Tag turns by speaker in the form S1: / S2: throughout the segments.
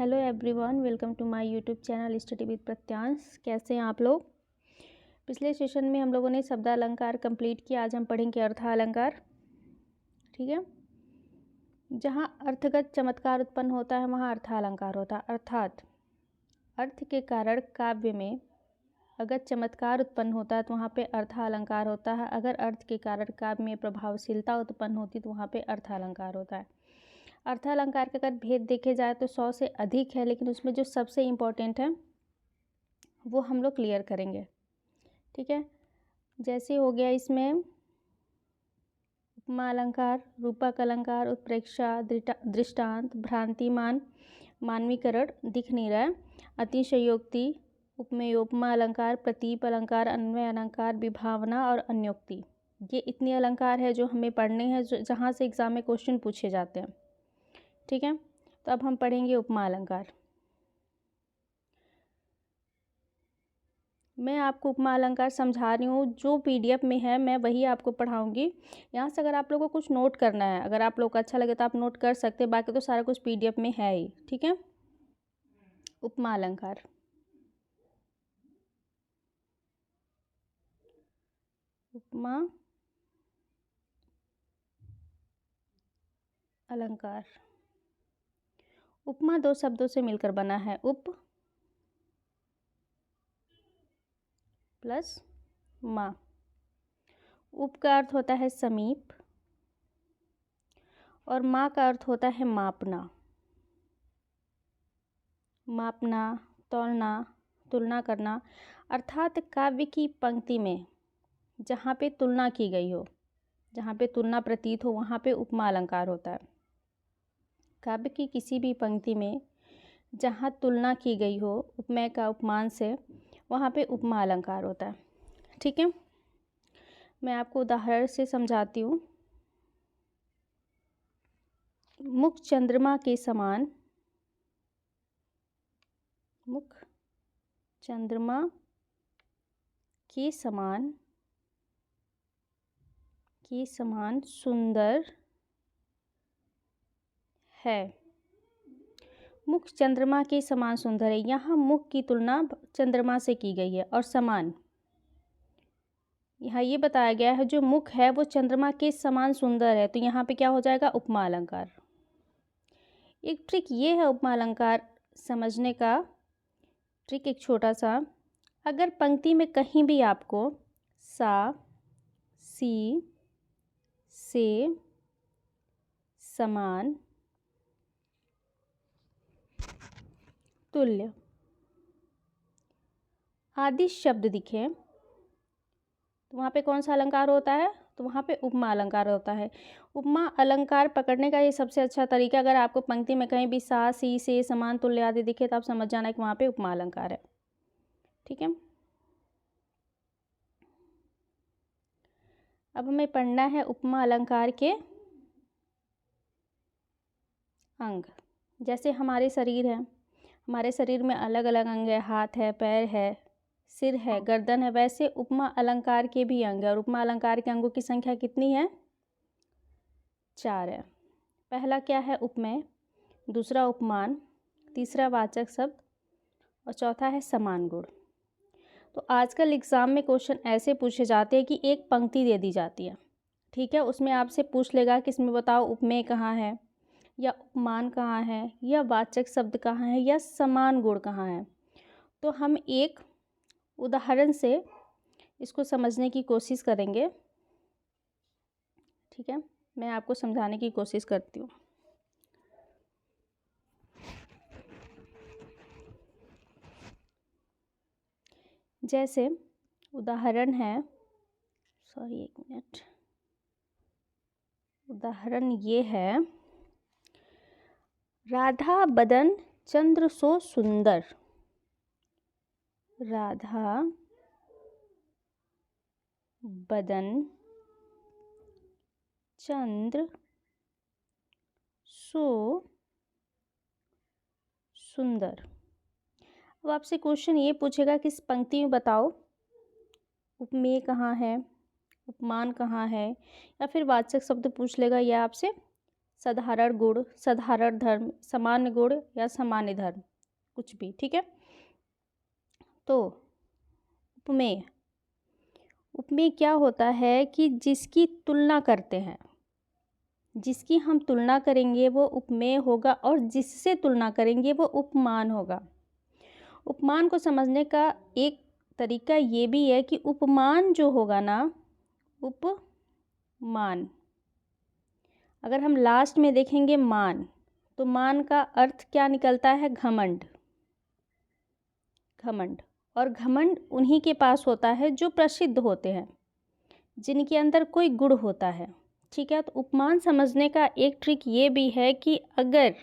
S1: Hello everyone, welcome to my YouTube channel study with Pratyansh. कैसे हैं आप लोग। पिछले सेशन में हम लोगों ने शब्दालंकार कंप्लीट किया। आज हम पढ़ेंगे अर्थालंकार। ठीक है। जहाँ अर्थगत चमत्कार उत्पन्न होता है वहाँ अर्थालंकार होता है। अर्थात अर्थ के कारण काव्य में अगर चमत्कार उत्पन्न होता है तो वहाँ पे अर्थालंकार होता है। अगर अर्थ के कारण काव्य में प्रभावशीलता उत्पन्न होती है तो वहाँ पे अर्थालंकार होता है। अर्थालंकार के अगर भेद देखे जाए तो 100 से अधिक है, लेकिन उसमें जो सबसे इम्पोर्टेंट है वो हम लोग क्लियर करेंगे। ठीक है। जैसे हो गया इसमें उपमा अलंकार, रूपक अलंकार, उत्प्रेक्षा, दृष्टांत, भ्रांतिमान, मानवीकरण दिख नहीं रहा है, अतिशयोक्ति, उपमेय उपमा अलंकार, प्रतीप अलंकार, अन्वय अलंकार, विभावना और अन्योक्ति। ये इतने अलंकार है जो हमें पढ़ने हैं, जहाँ से एग्जाम में क्वेश्चन पूछे जाते हैं। ठीक है। तो अब हम पढ़ेंगे उपमा अलंकार। मैं आपको उपमा अलंकार समझा रही हूँ, जो पीडीएफ में है मैं वही आपको पढ़ाऊँगी। यहाँ से अगर आप लोगों को कुछ नोट करना है, अगर आप लोग को अच्छा लगे तो आप नोट कर सकते हैं, बाकी तो सारा कुछ पीडीएफ में है ही। ठीक है। उपमा अलंकार। उपमा अलंकार। उपमा दो शब्दों से मिलकर बना है, उप प्लस मा। उप का अर्थ होता है समीप और मा का अर्थ होता है मापना। मापना, तौलना, तुलना करना। अर्थात काव्य की पंक्ति में जहाँ पे तुलना की गई हो, जहाँ पे तुलना प्रतीत हो, वहाँ पे उपमा अलंकार होता है। काव्य की किसी भी पंक्ति में जहाँ तुलना की गई हो उपमेय का उपमान से, वहाँ पे उपमा अलंकार होता है। ठीक है। मैं आपको उदाहरण से समझाती हूँ। मुख चंद्रमा के समान, मुख चंद्रमा के समान सुंदर है। मुख चंद्रमा के समान सुंदर है। यहाँ मुख की तुलना चंद्रमा से की गई है और समान, यहाँ ये बताया गया है जो मुख है वो चंद्रमा के समान सुंदर है, तो यहाँ पे क्या हो जाएगा, उपमा अलंकार। एक ट्रिक ये है उपमा अलंकार समझने का, ट्रिक एक छोटा सा। अगर पंक्ति में कहीं भी आपको सा, सी, से, समान, तुल्य आदि शब्द दिखे तो वहाँ पे कौन सा अलंकार होता है, तो वहाँ पे उपमा अलंकार होता है। उपमा अलंकार पकड़ने का ये सबसे अच्छा तरीका, अगर आपको पंक्ति में कहीं भी सा, सी, से, समान, तुल्य आदि दिखे तो आप समझ जाना कि वहाँ पे उपमा अलंकार है। ठीक है। अब हमें पढ़ना है उपमा अलंकार के अंग। जैसे हमारे शरीर है, हमारे शरीर में अलग अलग अंग है, हाथ है, पैर है, सिर है, गर्दन है, वैसे उपमा अलंकार के भी अंग है। और उपमा अलंकार के अंगों की संख्या कितनी है, 4 है। पहला क्या है, उपमेय, दूसरा उपमान, तीसरा वाचक शब्द और चौथा है समान गुण। तो आजकल एग्ज़ाम में क्वेश्चन ऐसे पूछे जाते हैं कि एक पंक्ति दे दी जाती है। ठीक है। उसमें आपसे पूछ लेगा कि इसमें बताओ उपमेय कहाँ है, या उपमान कहाँ है, या वाचक शब्द कहाँ है, या समान गुण कहाँ है। तो हम एक उदाहरण से इसको समझने की कोशिश करेंगे। ठीक है। मैं आपको समझाने की कोशिश करती हूँ। जैसे उदाहरण है, सॉरी एक मिनट, उदाहरण ये है, राधा बदन चंद्र सो सुंदर। राधा बदन चंद्र सो सुंदर। अब आपसे क्वेश्चन ये पूछेगा कि इस पंक्ति में बताओ उपमेय कहाँ है, उपमान कहाँ है, या फिर वाचक शब्द पूछ लेगा, या आपसे साधारण गुण, साधारण धर्म, सामान्य गुण या सामान्य धर्म, कुछ भी, ठीक है। तो उपमेय, उपमेय क्या होता है कि जिसकी तुलना करते हैं, जिसकी हम तुलना करेंगे वो उपमेय होगा और जिससे तुलना करेंगे वो उपमान होगा। उपमान को समझने का एक तरीका ये भी है कि उपमान जो होगा ना, उपमान, अगर हम लास्ट में देखेंगे मान, तो मान का अर्थ क्या निकलता है? घमंड, घमंड। और घमंड उन्हीं के पास होता है जो प्रसिद्ध होते हैं, जिनके अंदर कोई गुण होता है, ठीक है। तो उपमान समझने का एक ट्रिक ये भी है कि अगर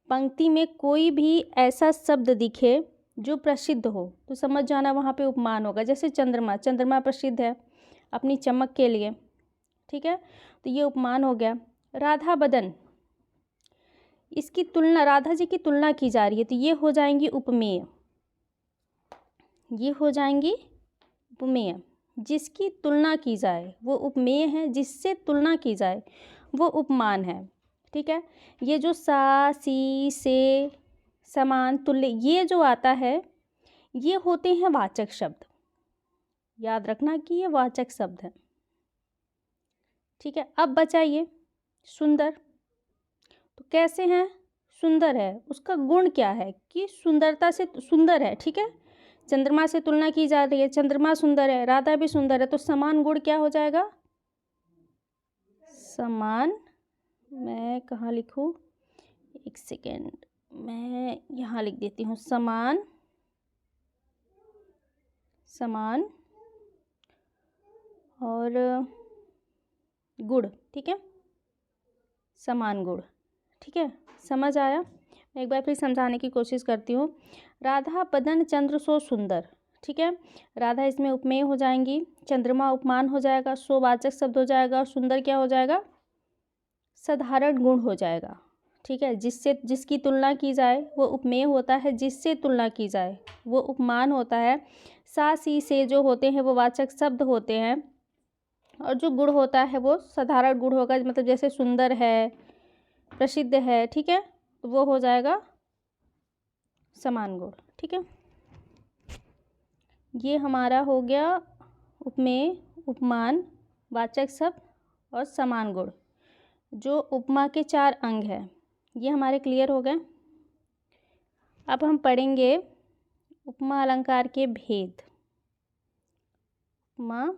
S1: पंक्ति में कोई भी ऐसा शब्द दिखे जो प्रसिद्ध हो तो समझ जाना वहाँ पे उपमान होगा। जैसे चंद्रमा, चंद्रमा प्रसिद्ध है अपनी चमक के लिए, ठीक है, तो ये उपमान हो गया। राधा बदन, इसकी तुलना, राधा जी की तुलना की जा रही है, तो ये हो जाएंगी उपमेय, ये हो जाएंगी उपमेय। जिसकी तुलना की जाए वो उपमेय है, जिससे तुलना की जाए वो उपमान है, ठीक है। ये जो सा, सी, से, समान, तुल्य, ये जो आता है ये होते हैं वाचक शब्द, याद रखना कि ये वाचक शब्द है, ठीक है। अब बचा ये सुंदर, तो कैसे हैं? सुंदर है, उसका गुण क्या है कि सुंदरता से सुंदर है, ठीक है। चंद्रमा से तुलना की जा रही है, चंद्रमा सुंदर है, राधा भी सुंदर है, तो समान गुण क्या हो जाएगा? समान, मैं कहाँ लिखूँ, एक सेकेंड, मैं यहाँ लिख देती हूँ, समान, समान और गुण, ठीक है, समान गुण, ठीक है। समझ आया? मैं एक बार फिर समझाने की कोशिश करती हूँ। राधा बदन चंद्र सो सुंदर, ठीक है। राधा इसमें उपमेय हो जाएंगी, चंद्रमा उपमान हो जाएगा, सो वाचक शब्द हो जाएगा और सुंदर क्या हो जाएगा? साधारण गुण हो जाएगा, ठीक है। जिससे, जिसकी तुलना की जाए वो उपमेय होता है, जिससे तुलना की जाए वो उपमान होता है। सा, सी, से जो होते हैं वो वाचक शब्द होते हैं और जो गुण होता है वो साधारण गुण होगा, मतलब जैसे सुंदर है, प्रसिद्ध है, ठीक है, तो वो हो जाएगा समान गुण, ठीक है। ये हमारा हो गया उपमेय, उपमान, वाचक शब्द और समान गुण, जो उपमा के 4 अंग हैं, ये हमारे क्लियर हो गए। अब हम पढ़ेंगे उपमा अलंकार के भेद। उपमा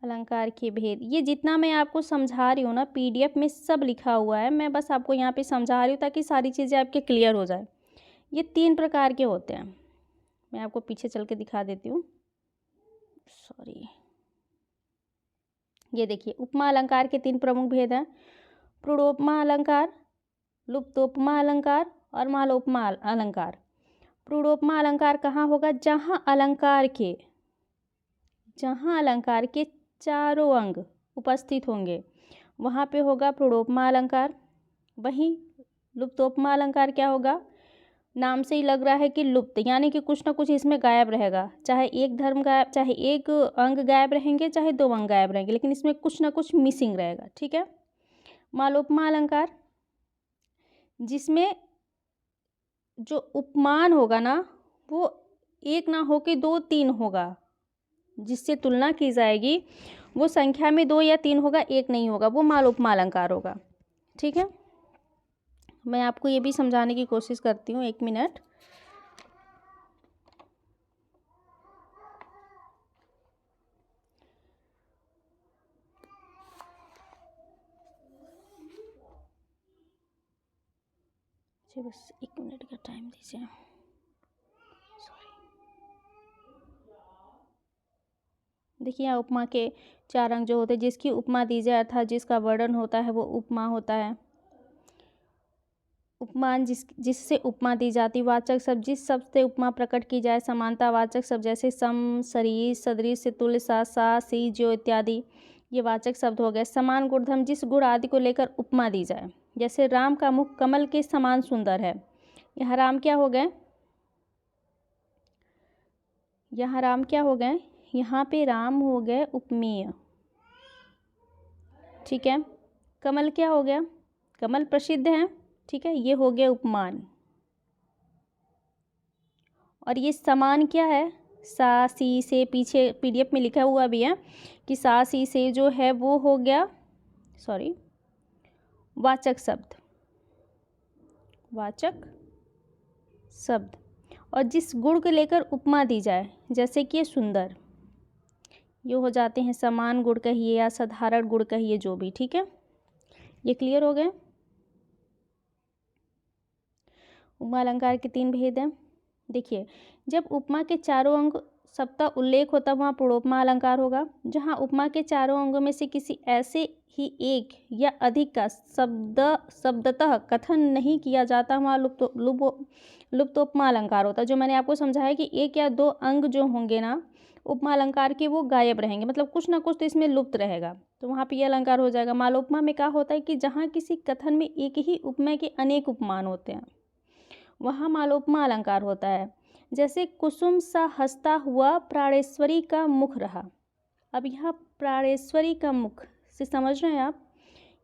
S1: अलंकार के भेद, ये जितना मैं आपको समझा रही हूँ ना, PDF में सब लिखा हुआ है, मैं बस आपको यहाँ पे समझा रही हूँ ताकि सारी चीज़ें आपके क्लियर हो जाए। ये 3 प्रकार के होते हैं, मैं आपको पीछे चल के दिखा देती हूँ, सॉरी। ये देखिए, उपमा अलंकार के 3 प्रमुख भेद हैं, प्रूढ़ोपमा अलंकार, लुप्तोपमा अलंकार और मालोपमा अलंकार। प्रूढ़ोपमा अलंकार कहाँ होगा? जहाँ अलंकार के चारों अंग उपस्थित होंगे वहाँ पे होगा प्रूढ़ोपमा अलंकार। वहीं लुप्तोपमा अलंकार क्या होगा? नाम से ही लग रहा है कि लुप्त, यानी कि कुछ ना कुछ इसमें गायब रहेगा, चाहे एक धर्म गायब, चाहे एक अंग गायब रहेंगे, चाहे 2 अंग गायब रहेंगे, लेकिन इसमें कुछ ना कुछ मिसिंग रहेगा, ठीक है। मालोपमा अलंकार, जिसमें जो उपमान होगा ना वो एक ना हो के 2, 3 होगा, जिससे तुलना की जाएगी वो संख्या में 2 या 3 होगा, एक नहीं होगा, वो मालोपमा अलंकार होगा, ठीक है। मैं आपको ये भी समझाने की कोशिश करती हूँ, 1 मिनट। मुझे बस 1 मिनट का टाइम दीजिए, सॉरी। देखिए, यहाँ उपमा के 4 अंग जो होते हैं, जिसकी उपमा दी जाए अर्थात जिसका वर्णन होता है वो उपमा होता है। उपमान, जिससे उपमा दी जाती, वाचक शब्द, जिस शब्द से उपमा प्रकट की जाए, समानता वाचक शब्द जैसे सम, सरीस, सदृश, तुल्य, सा, सी, जो इत्यादि, ये वाचक शब्द हो गए। समान गुणधर्म, जिस गुण आदि को लेकर उपमा दी जाए, जैसे राम का मुख कमल के समान सुंदर है, यहाँ राम क्या हो गए? यहाँ राम क्या हो गए? यहाँ पे राम हो गए उपमेय, ठीक है। कमल क्या हो गया, कमल प्रसिद्ध है, ठीक है, ये हो गया उपमान। और ये समान क्या है, सा सी से, पीछे पीडीएफ में लिखा हुआ भी है कि सा सी से जो है वो हो गया, सॉरी, वाचक शब्द, वाचक शब्द। और जिस गुण को लेकर उपमा दी जाए, जैसे कि ये सुंदर, ये हो जाते हैं समान गुण कहिए या साधारण गुण कहिए, जो भी, ठीक है। ये क्लियर हो गए। उपमा अलंकार के 3 भेद हैं। देखिए, जब उपमा के चारों अंग सबका उल्लेख होता वहाँ पूर्वोपमा अलंकार होगा। जहाँ उपमा के चारों अंगों में से किसी ऐसे ही एक या अधिक का शब्दतः कथन नहीं किया जाता वहाँ लुप्तोपमा अलंकार होता है। जो मैंने आपको समझाया कि 1 या 2 अंग जो होंगे ना उपमा अलंकार के, वो गायब रहेंगे, मतलब कुछ ना कुछ तो इसमें लुप्त रहेगा, तो वहाँ पे ये अलंकार हो जाएगा। मालोपमा में क्या होता है कि जहाँ किसी कथन में एक ही उपमा के अनेक उपमान होते हैं, वहाँ मालोपमा अलंकार होता है। जैसे कुसुम सा हंसता हुआ प्राणेश्वरी का मुख रहा। अब यहाँ प्राणेश्वरी का मुख से समझ रहे हैं आप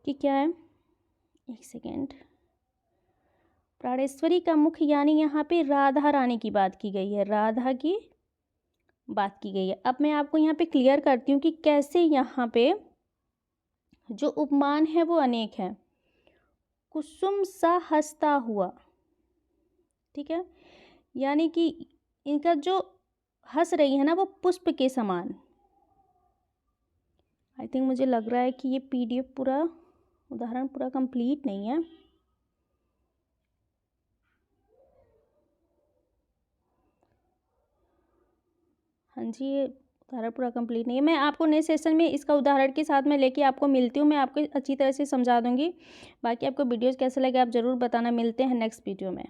S1: कि क्या है, एक सेकेंड, प्राणेश्वरी का मुख यानी यहाँ पे राधा रानी की बात की गई है, राधा की बात की गई है। अब मैं आपको यहाँ पे क्लियर करती हूँ कि कैसे यहाँ पे जो उपमान है वो अनेक है। कुसुम सा हंसता हुआ, ठीक है, यानी कि इनका जो हंस रही है ना वो पुष्प के समान। आई थिंक मुझे लग रहा है कि ये पीडीएफ पूरा उदाहरण पूरा कंप्लीट नहीं है। हाँ जी, ये उदाहरण पूरा कंप्लीट नहीं है। मैं आपको नए सेशन में इसका उदाहरण के साथ में लेके आपको मिलती हूँ, मैं आपको अच्छी तरह से समझा दूँगी। बाकी आपको वीडियोज़ कैसे लगे आप ज़रूर बताना। मिलते हैं नेक्स्ट वीडियो में।